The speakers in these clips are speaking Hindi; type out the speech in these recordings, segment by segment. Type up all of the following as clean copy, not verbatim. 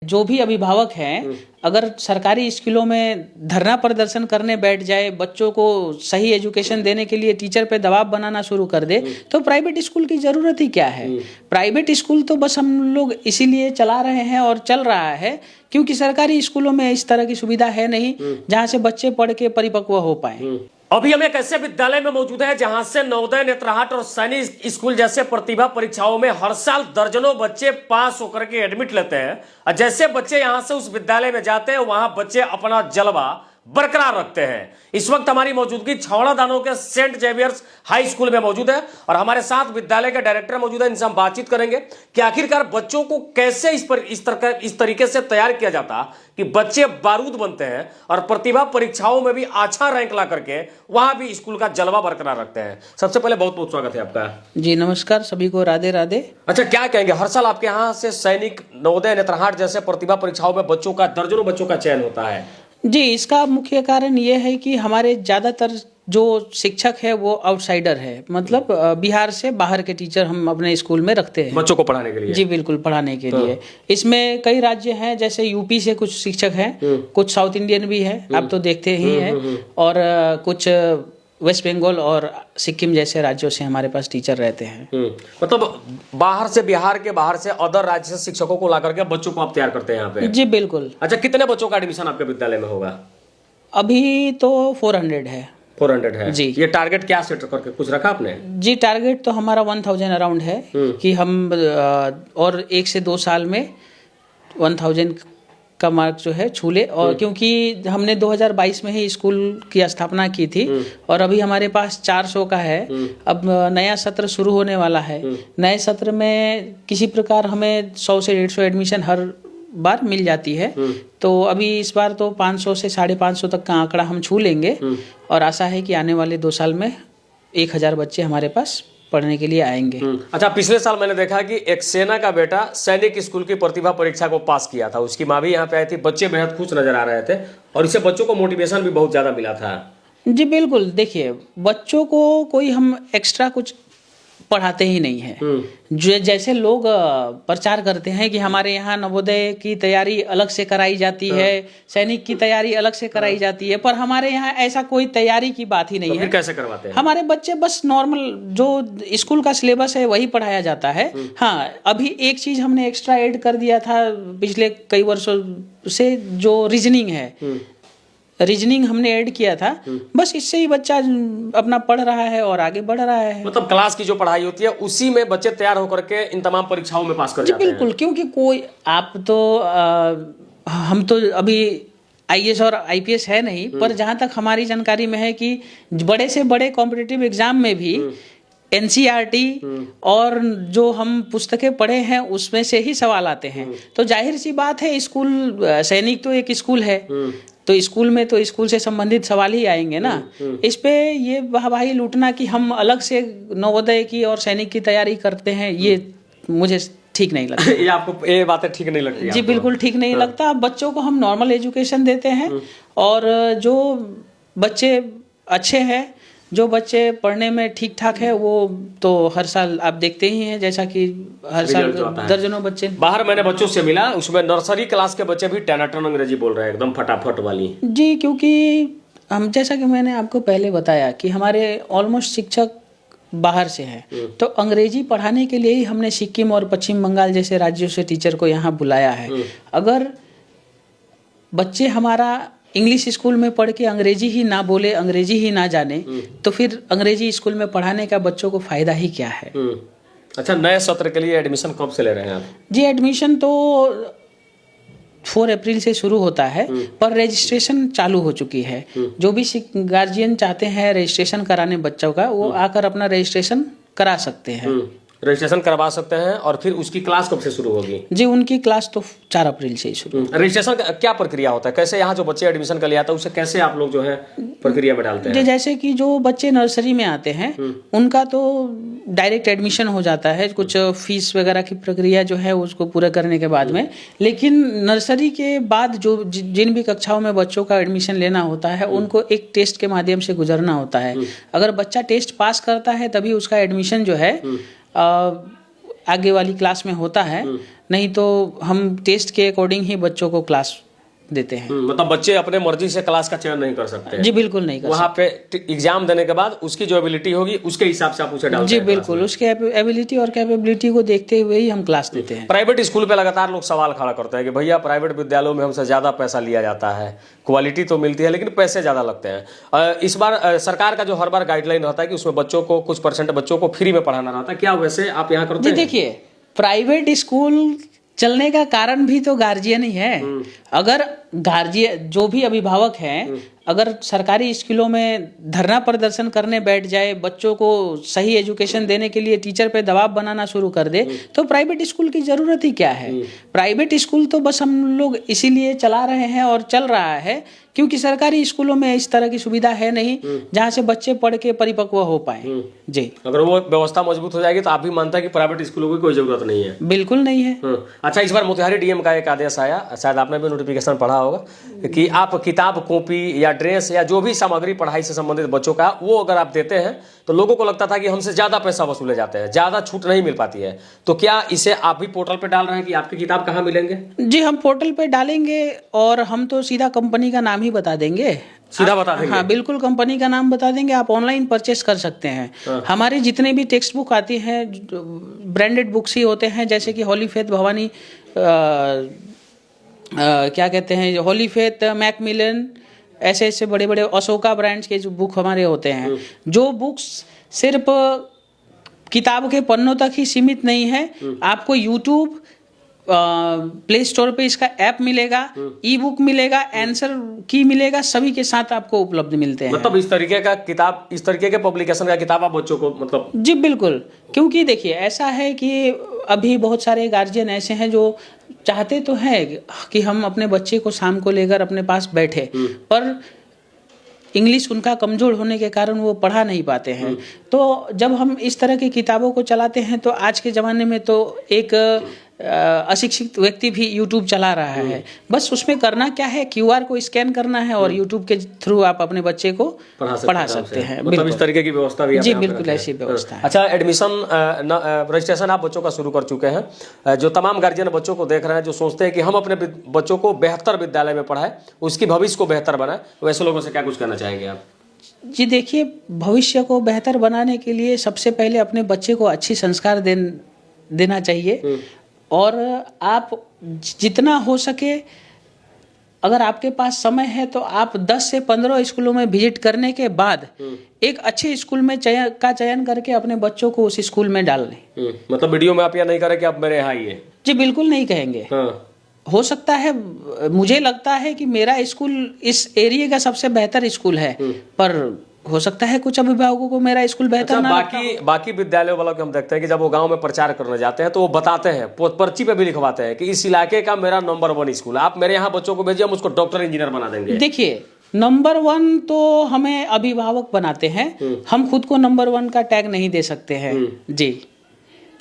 जो भी अभिभावक हैं, अगर सरकारी स्कूलों में धरना प्रदर्शन करने बैठ जाए, बच्चों को सही एजुकेशन देने के लिए टीचर पे दबाव बनाना शुरू कर दे, तो प्राइवेट स्कूल की ज़रूरत ही क्या है। प्राइवेट स्कूल तो बस हम लोग इसीलिए चला रहे हैं और चल रहा है क्योंकि सरकारी स्कूलों में इस तरह की सुविधा है नहीं जहाँ से बच्चे पढ़ के परिपक्व हो पाए। अभी हम एक ऐसे विद्यालय में मौजूद है जहां से नवोदय, नेत्रहाट और सैनिक स्कूल जैसे प्रतिभा परीक्षाओं में हर साल दर्जनों बच्चे पास होकर के एडमिट लेते हैं। और जैसे बच्चे यहां से उस विद्यालय में जाते हैं, वहां बच्चे अपना जलवा बरकरार रखते हैं। इस वक्त हमारी मौजूदगी छावड़ा दानो के सेंट जेवियर्स हाई स्कूल में मौजूद है और हमारे साथ विद्यालय के डायरेक्टर मौजूद है। इनसे हम बातचीत करेंगे कि आखिरकार बच्चों को कैसे इस तरीके से तैयार किया जाता कि बच्चे बारूद बनते हैं और प्रतिभा परीक्षाओं में भी अच्छा रैंक ला करके वहां भी स्कूल का जलवा बरकरार रखते हैं। सबसे पहले बहुत बहुत स्वागत है आपका। जी नमस्कार, सभी को राधे राधे। अच्छा, क्या कहेंगे, हर साल आपके यहाँ से सैनिक, नवोदय, नेत्रहाट जैसे प्रतिभा परीक्षाओं में बच्चों का, दर्जनों बच्चों का चयन होता है? जी, इसका मुख्य कारण ये है कि हमारे ज़्यादातर जो शिक्षक है वो आउटसाइडर है, मतलब बिहार से बाहर के टीचर हम अपने स्कूल में रखते हैं बच्चों को पढ़ाने के लिए। जी बिल्कुल, पढ़ाने के लिए। इसमें कई राज्य हैं, जैसे यूपी से कुछ शिक्षक हैं, कुछ साउथ इंडियन भी है, आप तो देखते ही हैं, और कुछ वेस्ट बंगाल और सिक्किम जैसे राज्यों से हमारे पास टीचर रहते हैं। मतलब बाहर से, बिहार के बाहर से, अदर राज्य से शिक्षकों को ला करके बच्चों को आप तैयार करते हैं यहाँ पे? जी बिल्कुल। अच्छा, कितने बच्चों का एडमिशन आपके विद्यालय में होगा? अभी तो 400 है। 400 है जी। ये टारगेट क्या सेट करके कुछ रखा आपने? जी, टारगेट तो हमारा 1000 अराउंड है कि हम और 1 से 2 साल में 1000 का मार्क जो है छू ले। और क्योंकि हमने 2022 में ही स्कूल की स्थापना की थी और अभी हमारे पास 400 का है। अब नया सत्र शुरू होने वाला है। नए सत्र में किसी प्रकार हमें 100 से 150 एडमिशन हर बार मिल जाती है, तो अभी इस बार तो 500 से 550 तक का आंकड़ा हम छू लेंगे और आशा है कि आने वाले 2 साल में 1000 बच्चे हमारे पास पढ़ने के लिए आएंगे। अच्छा, पिछले साल मैंने देखा कि एक सेना का बेटा सैनिक स्कूल की प्रतिभा परीक्षा को पास किया था, उसकी माँ भी यहाँ पे आई थी, बच्चे बेहद खुश नजर आ रहे थे और इससे बच्चों को मोटिवेशन भी बहुत ज्यादा मिला था। जी बिल्कुल, देखिए बच्चों को कोई हम एक्स्ट्रा कुछ पढ़ाते ही नहीं है। जो जैसे लोग प्रचार करते हैं कि हमारे यहाँ नवोदय की तैयारी अलग से कराई जाती है, सैनिक की तैयारी अलग से कराई जाती है, पर हमारे यहाँ ऐसा कोई तैयारी की बात ही नहीं है। फिर कैसे करवाते हैं? हमारे बच्चे बस नॉर्मल जो स्कूल का सिलेबस है वही पढ़ाया जाता है। हाँ, अभी एक चीज हमने एक्स्ट्रा ऐड कर दिया था पिछले कई वर्षों से, जो रीजनिंग है, रीजनिंग हमने ऐड किया था। बस इससे ही बच्चा अपना पढ़ रहा है और आगे बढ़ रहा है। मतलब क्लास की जो पढ़ाई होती है उसी में बच्चे तैयार होकर के इन तमाम परीक्षाओं में पास कर जाते हैं। बिल्कुल, क्योंकि कोई आप तो हम तो अभी आईएएस और आईपीएस है नहीं, पर जहाँ तक हमारी जानकारी में है कि बड़े से बड़े कॉम्पिटिटिव एग्जाम में भी एनसीईआरटी और जो हम पुस्तकें पढ़े हैं उसमें से ही सवाल आते हैं। तो जाहिर सी बात है, स्कूल सैनिक तो एक स्कूल है, तो स्कूल में तो स्कूल से संबंधित सवाल ही आएंगे ना। इस पे ये वाहवाही लूटना कि हम अलग से नवोदय की और सैनिक की तैयारी करते हैं, ये मुझे ठीक नहीं लगता। ये आपको ये बातें ठीक नहीं लगती? जी बिल्कुल ठीक नहीं लगता। बच्चों को हम नॉर्मल एजुकेशन देते हैं और जो बच्चे अच्छे हैं, जो बच्चे पढ़ने में ठीक ठाक है, वो तो हर साल आप देखते ही हैं, जैसा कि हर साल दर्जनों बच्चे। बाहर मैंने बच्चों से मिला, उसमें नर्सरी क्लास के बच्चे भी टनाटन अंग्रेजी बोल रहे हैं, एकदम फटाफट वाली। जी, क्योंकि हम, जैसा कि मैंने आपको पहले बताया कि हमारे ऑलमोस्ट शिक्षक बाहर से हैं, तो अंग्रेजी पढ़ाने के लिए ही हमने सिक्किम और पश्चिम बंगाल जैसे राज्यों से टीचर को यहाँ बुलाया है। अगर बच्चे हमारा इंग्लिश स्कूल में पढ़ के अंग्रेजी ही ना बोले, अंग्रेजी ही ना जाने, तो फिर अंग्रेजी स्कूल में पढ़ाने का बच्चों को फायदा ही क्या है। अच्छा, नए सत्र के लिए एडमिशन कब से ले रहे हैं आप? जी, एडमिशन तो 4 अप्रैल से शुरू होता है, पर रजिस्ट्रेशन चालू हो चुकी है। जो भी गार्जियन चाहते हैं रजिस्ट्रेशन कराने बच्चों का, वो आकर अपना रजिस्ट्रेशन करा सकते हैं। रजिस्ट्रेशन करवा सकते हैं। और फिर उसकी क्लास कब से शुरू होगी? जी, उनकी क्लास तो 4 अप्रैल से ही शुरू। रजिस्ट्रेशन का क्या प्रक्रिया होता है? कैसे यहाँ जो बच्चे एडमिशन कर लिया था उसे कैसे आप लोग जो है प्रक्रिया में डालते हैं? जैसे कि जो बच्चे नर्सरी में आते हैं उनका तो डायरेक्ट एडमिशन हो जाता है, कुछ फीस वगैरह की प्रक्रिया जो है उसको पूरा करने के बाद में। लेकिन नर्सरी के बाद जो जिन भी कक्षाओं में बच्चों का एडमिशन लेना होता है, उनको एक टेस्ट के माध्यम से गुजरना होता है। अगर बच्चा टेस्ट पास करता है तभी उसका एडमिशन जो है आगे वाली क्लास में होता है, नहीं तो हम टेस्ट के अकॉर्डिंग ही बच्चों को क्लास देते हैं। मतलब बच्चे अपने मर्जी से क्लास का चयन नहीं कर सकते हैं। जी बिल्कुल नहीं कर वहाँ पे एग्जाम देने के बाद उसकी जो एबिलिटी होगी उसके हिसाब से आप उसे डालते जी हैं। बिल्कुल, उसके एबिलिटी और कैपेबिलिटी को देखते हुए ही हम क्लास देते हैं। प्राइवेट स्कूल पे लगातार लोग सवाल खड़ा करते हैं कि भैया प्राइवेट विद्यालयों में हमसे ज़्यादा पैसा लिया जाता है, क्वालिटी तो मिलती है लेकिन पैसे ज़्यादा लगते हैं। इस बार सरकार का जो हर बार गाइडलाइन रहता है कि उसमें बच्चों को कुछ % बच्चों को फ्री में पढ़ाना रहता है, क्या वैसे आप यहाँ करते जी हैं? देखिए, प्राइवेट स्कूल चलने का कारण भी तो गार्जियन ही है। अगर गार्जियन जो भी अभिभावक हैं अगर सरकारी स्कूलों में धरना प्रदर्शन करने बैठ जाए, बच्चों को सही एजुकेशन देने के लिए टीचर पे दबाव बनाना शुरू कर दे, तो प्राइवेट स्कूल की जरूरत ही क्या है। प्राइवेट स्कूल तो बस हम लोग इसीलिए चला रहे हैं और चल रहा है क्योंकि सरकारी स्कूलों में इस तरह की सुविधा है नहीं जहाँ से बच्चे पढ़ के परिपक्व हो पाए। जी, अगर वो व्यवस्था मजबूत हो जाएगी तो आप भी मानता है कि प्राइवेट स्कूलों की कोई जरूरत नहीं है? बिल्कुल नहीं है। अच्छा, इस बार मोतिहारी डीएम का एक आदेश आया, शायद आपने भी नोटिफिकेशन पढ़ा होगा, कि आप किताब, कॉपी या ड्रेस या जो भी सामग्री पढ़ाई से संबंधित बच्चों का वो अगर आप देते हैं तो लोगों को लगता था कि हमसे ज्यादा पैसा वसूले जाते हैं, ज्यादा छूट नहीं मिल पाती है। तो क्या इसे आप भी पोर्टल पे डाल रहे हैं कि आपकी किताब कहाँ मिलेंगे? जी, हम पोर्टल पे डालेंगे और हम तो सीधा कंपनी का नाम ही बता देंगे। सीधा बता देंगे? हाँ बिल्कुल, कंपनी का नाम बता देंगे। आप ऑनलाइन परचेस कर सकते हैं। हमारे जितने भी टेक्स्ट बुक आती हैं ब्रांडेड बुक्स ही होते हैं, जैसे कि होली फेथ भवानी क्या कहते हैं, होली फेथ, मैकमिलन, ऐसे ऐसे बड़े बड़े अशोका ब्रांड्स के जो बुक हमारे होते हैं। जो बुक्स सिर्फ किताब के पन्नों तक ही सीमित नहीं है, आपको यूट्यूब, प्ले स्टोर पे इसका ऐप मिलेगा, ई बुक मिलेगा, आंसर की मिलेगा, सभी के साथ आपको उपलब्ध मिलते हैं। मतलब इस तरीके का किताब, इस तरीके के पब्लिकेशन का किताब आप बच्चों को मतलब? जी बिल्कुल, क्योंकि देखिए ऐसा है कि अभी बहुत सारे गार्जियन ऐसे हैं जो चाहते तो हैं कि हम अपने बच्चे को शाम को लेकर अपने पास बैठे, पर इंग्लिश उनका कमजोर होने के कारण वो पढ़ा नहीं पाते हैं। तो जब हम इस तरह की किताबों को चलाते हैं तो आज के ज़माने में तो एक अशिक्षित व्यक्ति भी यूट्यूब चला रहा है, बस उसमें करना क्या है, क्यूआर को स्कैन करना है और यूट्यूब के थ्रू आप अपने बच्चे को पढ़ा सकते हैं। मतलब इस तरीके की व्यवस्था भी? जी बिल्कुल, ऐसी व्यवस्था है। अच्छा, एडमिशन रजिस्ट्रेशन आप बच्चों का शुरू कर चुके हैं। जो तमाम गार्जियन बच्चों को देख रहे हैं, जो सोचते हैं कि हम अपने बच्चों को बेहतर विद्यालय में पढ़ाएं, उसकी भविष्य को बेहतर बनाएं, वैसे लोगों से क्या कुछ कहना चाहेंगे आप? जी देखिए, भविष्य को बेहतर बनाने के लिए सबसे पहले अपने बच्चे को अच्छी संस्कार देना चाहिए और आप जितना हो सके, अगर आपके पास समय है तो आप 10 से 15 स्कूलों में विजिट करने के बाद एक अच्छे स्कूल में चयन करके अपने बच्चों को उस स्कूल में डाल लें। मतलब वीडियो में आप यह नहीं करें कि आप मेरे यहाँ आइए? जी बिल्कुल नहीं कहेंगे। हो सकता है, मुझे लगता है कि मेरा स्कूल इस एरिया का सबसे बेहतर स्कूल है, पर हो सकता है कुछ अभिभावकों को मेरा स्कूल बेहतर ना बाकी विद्यालयों वालों को हम देखते हैं कि जब वो गांव में प्रचार करने जाते हैं तो वो बताते हैं, पर्ची पे भी लिखवाते हैं कि इस इलाके का मेरा नंबर 1 स्कूल, आप मेरे यहाँ बच्चों को भेजिए, हम उसको डॉक्टर इंजीनियर बना देंगे। देखिए, नंबर 1 तो हमें अभिभावक बनाते हैं, हम खुद को नंबर 1 का टैग नहीं दे सकते हैं। जी,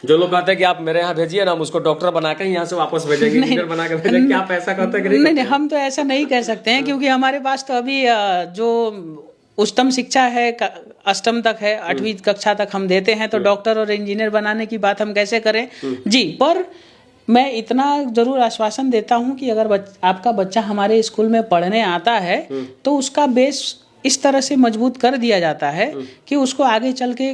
जो लोग कहते हैं कि आप मेरे यहाँ भेजिए ना, हम उसको डॉक्टर बना के यहाँ से वापस भेजेंगे, इंजीनियर बना के भेजेंगे, क्या आप ऐसा कहते हैं? नहीं, हम तो ऐसा नहीं कह सकते हैं, क्योंकि हमारे पास तो अभी जो उच्चतम शिक्षा है 8वीं तक है, 8वीं कक्षा तक हम देते हैं, तो डॉक्टर और इंजीनियर बनाने की बात हम कैसे करें। जी, पर मैं इतना जरूर आश्वासन देता हूं कि अगर आपका बच्चा हमारे स्कूल में पढ़ने आता है तो उसका बेस इस तरह से मजबूत कर दिया जाता है कि उसको आगे चल के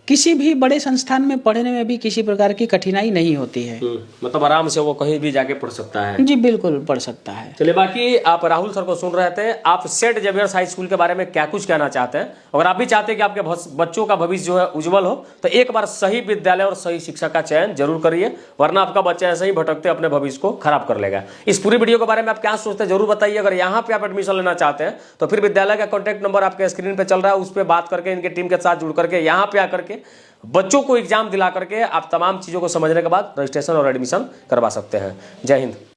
किसी भी बड़े संस्थान में पढ़ने में भी किसी प्रकार की कठिनाई नहीं होती है। मतलब आराम से वो कहीं भी जाके पढ़ सकता है? जी बिल्कुल, पढ़ सकता है। चलिए, बाकी आप राहुल सर को सुन रहे थे, आप सेंट जेवियर्स हाई स्कूल के बारे में क्या कुछ कहना चाहते हैं? अगर आप भी चाहते हैं कि आपके बच्चों का भविष्य जो है उज्जवल हो, तो एक बार सही विद्यालय और सही शिक्षा का चयन जरूर करिए, वरना आपका बच्चा ऐसे ही भटकते अपने भविष्य को खराब कर लेगा। इस पूरी वीडियो के बारे में आप क्या सोचते हैं जरूर बताइए। अगर यहाँ पे आप एडमिशन लेना चाहते हैं तो फिर विद्यालय का कॉन्टैक्ट नंबर आपके स्क्रीन पे चल रहा है, उस पर बात करके इनके टीम के साथ जुड़ करके यहाँ पे आकर के बच्चों को एग्जाम दिला करके आप तमाम चीजों को समझने के बाद रजिस्ट्रेशन और एडमिशन करवा सकते हैं। जय हिंद।